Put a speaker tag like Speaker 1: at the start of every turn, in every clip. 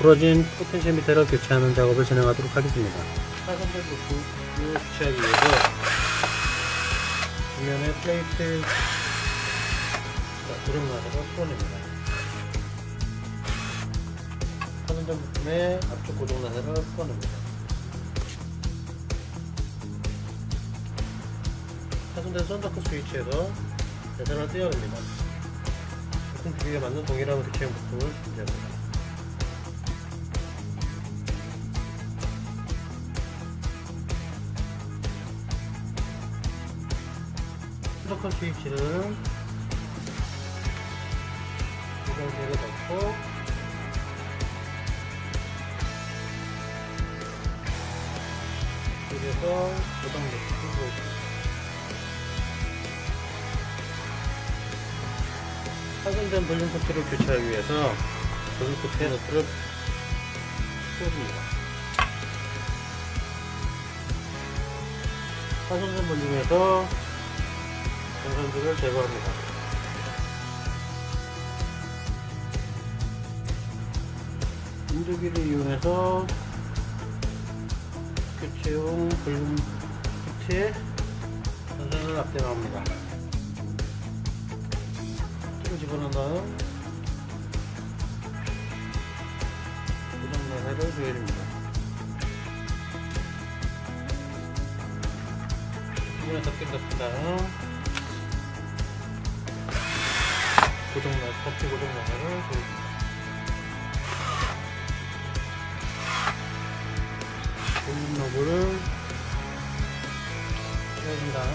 Speaker 1: 부러진 포텐시미터를 교체하는 작업을 진행하도록 하겠습니다. 차선별 부품을 교체하기 위해서 뒷면에 플레이트 고정나사를 풀어냅니다. 차선별 부품의 앞쪽 고정나사를 풀어냅니다. 차선별 썬더크 스위치에서 배선을 떼어냅니다. 부품 두 개에 맞는 동일한 교체용 부품을 준비합니다. 썬더크 스위치는 고정제를 넣고 그래서 고정 넣고 끄고 있습니다. 차선전 볼륨 코트를 교체하기 위해서 볼륨 코트의 너트를 풀어줍니다. 차선전 볼륨에서 전선들을 제거합니다. 인조기를 이용해서 교체용 볼륨 코트에 전선을 앞대합니다. 집어넣은 다음 고정나사를 조여줍니다. 부분에 덮개 넣은 다음 덮개 고정나사를 조여줍니다. 볼륨 너브를 조여준 다음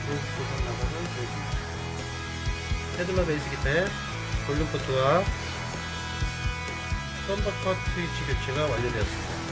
Speaker 1: 고정나사를 조여줍니다. 헤들러 베이스 기타의 볼륨 코트와 썬더컷 스위치 교체가 완료되었습니다.